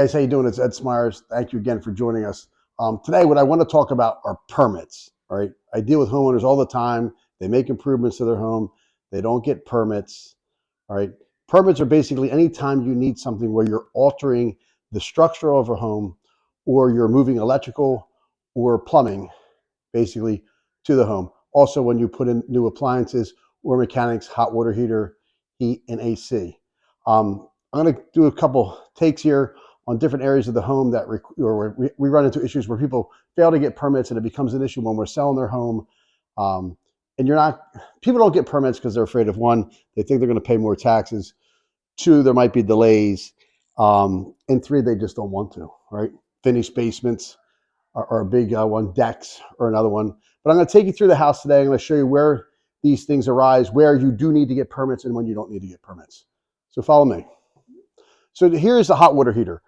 Guys, how you doing? It's Ed Smyers. Thank you again for joining us. Today, what I want to talk about are permits. All right, I deal with homeowners all the time. They make improvements to their home. They don't get permits. All right, permits are basically any time you need something where you're altering the structure of a home, or you're moving electrical or plumbing, basically, to the home. Also, when you put in new appliances or mechanics, hot water heater, heat, and AC. I'm going to do a couple takes here on different areas of the home that we run into issues where people fail to get permits, and it becomes an issue when we're selling their home. And people don't get permits because they're afraid of, one, they think they're going to pay more taxes. Two, there might be delays. And three, they just don't want to, right? Finished basements are a big one, decks or another one. But I'm going to take you through the house today. I'm going to show you where these things arise, where you do need to get permits and when you don't need to get permits. So follow me. So here's the hot water heater.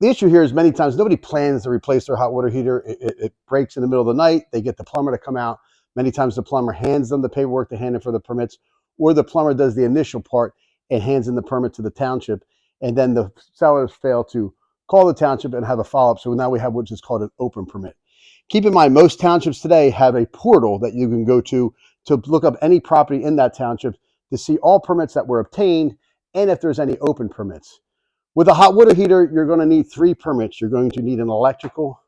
The issue here is many times nobody plans to replace their hot water heater. It breaks in the middle of the night. They get the plumber to come out. Many times the plumber hands them the paperwork to hand in for the permits, or the plumber does the initial part and hands in the permit to the township. And then the sellers fail to call the township and have a follow-up. So now we have what's called an open permit. Keep in mind, most townships today have a portal that you can go to look up any property in that township to see all permits that were obtained and if there's any open permits. With a hot water heater, you're going to need 3 permits. You're going to need an electrical,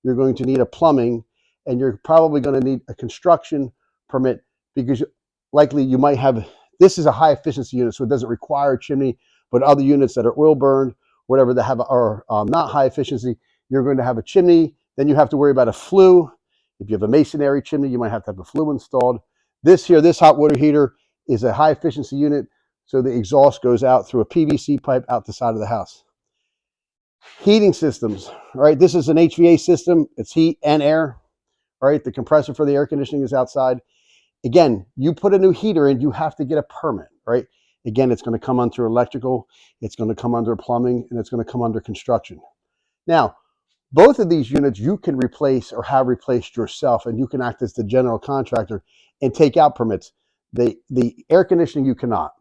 you're going to need a plumbing, and you're probably going to need a construction permit, because likely you might have, this is a high efficiency unit, so it doesn't require a chimney, but other units that are oil burned, whatever that are not high efficiency, you're going to have a chimney. Then you have to worry about a flue. If you have a masonry chimney, you might have to have a flue installed. This hot water heater is a high efficiency unit, so the exhaust goes out through a PVC pipe out the side of the house. Heating systems, all right? This is an HVA system. It's heat and air, all right? The compressor for the air conditioning is outside. Again, you put a new heater in, you have to get a permit, right? Again, it's going to come under electrical, it's going to come under plumbing, and it's going to come under construction. Now, both of these units you can replace or have replaced yourself, and you can act as the general contractor and take out permits. The air conditioning, you cannot.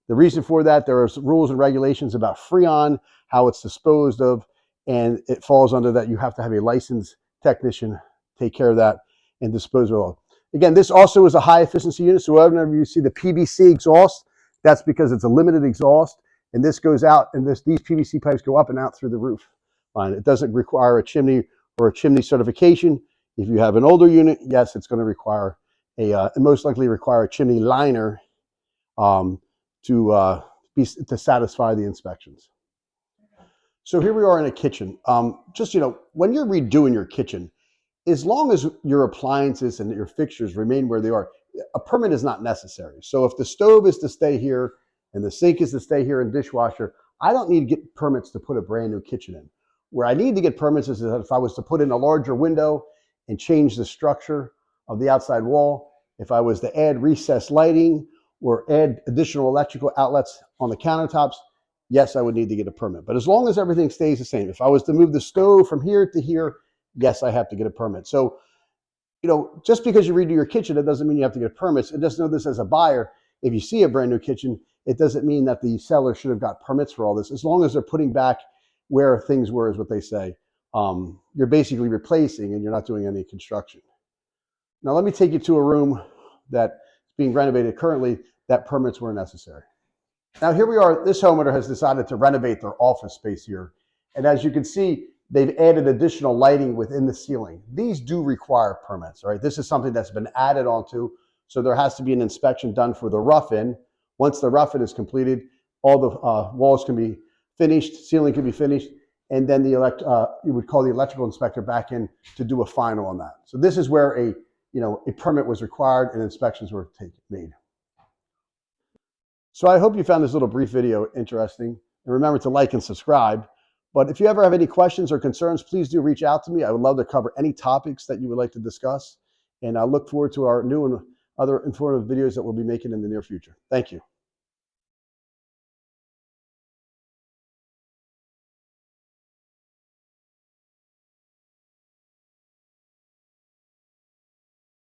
The reason for that, there are rules and regulations about Freon, how it's disposed of, and it falls under that. You have to have a licensed technician take care of that and dispose of it. Again, this also is a high efficiency unit, so whenever you see the PVC exhaust, that's because it's a limited exhaust, and this goes out, and these PVC pipes go up and out through the roof line. It doesn't require a chimney or a chimney certification. If you have an older unit, yes, it's going to require most likely require a chimney liner to satisfy the inspections. So here we are in a kitchen. Just, when you're redoing your kitchen, as long as your appliances and your fixtures remain where they are, a permit is not necessary. So if the stove is to stay here and the sink is to stay here and dishwasher, I don't need to get permits to put a brand new kitchen in. Where I need to get permits is if I was to put in a larger window and change the structure of the outside wall, if I was to add recessed lighting or add additional electrical outlets on the countertops, yes, I would need to get a permit. But as long as everything stays the same, if I was to move the stove from here to here, yes, I have to get a permit. So, just because you redo your kitchen, it doesn't mean you have to get permits. And just know this as a buyer, if you see a brand new kitchen, it doesn't mean that the seller should have got permits for all this. As long as they're putting back where things were, is what they say. You're basically replacing, and you're not doing any construction. Now, let me take you to a room that's being renovated currently that permits were necessary. Now, here we are. This homeowner has decided to renovate their office space here. And as you can see, they've added additional lighting within the ceiling. These do require permits, right? This is something that's been added onto, so there has to be an inspection done for the rough-in. Once the rough-in is completed, all the walls can be finished, ceiling can be finished, and then you would call the electrical inspector back in to do a final on that. So this is where a permit was required and inspections were made. So I hope you found this little brief video interesting, and remember to like and subscribe. But if you ever have any questions or concerns, please do reach out to me. I would love to cover any topics that you would like to discuss, and I look forward to our new and other informative videos that we'll be making in the near future. Thank you.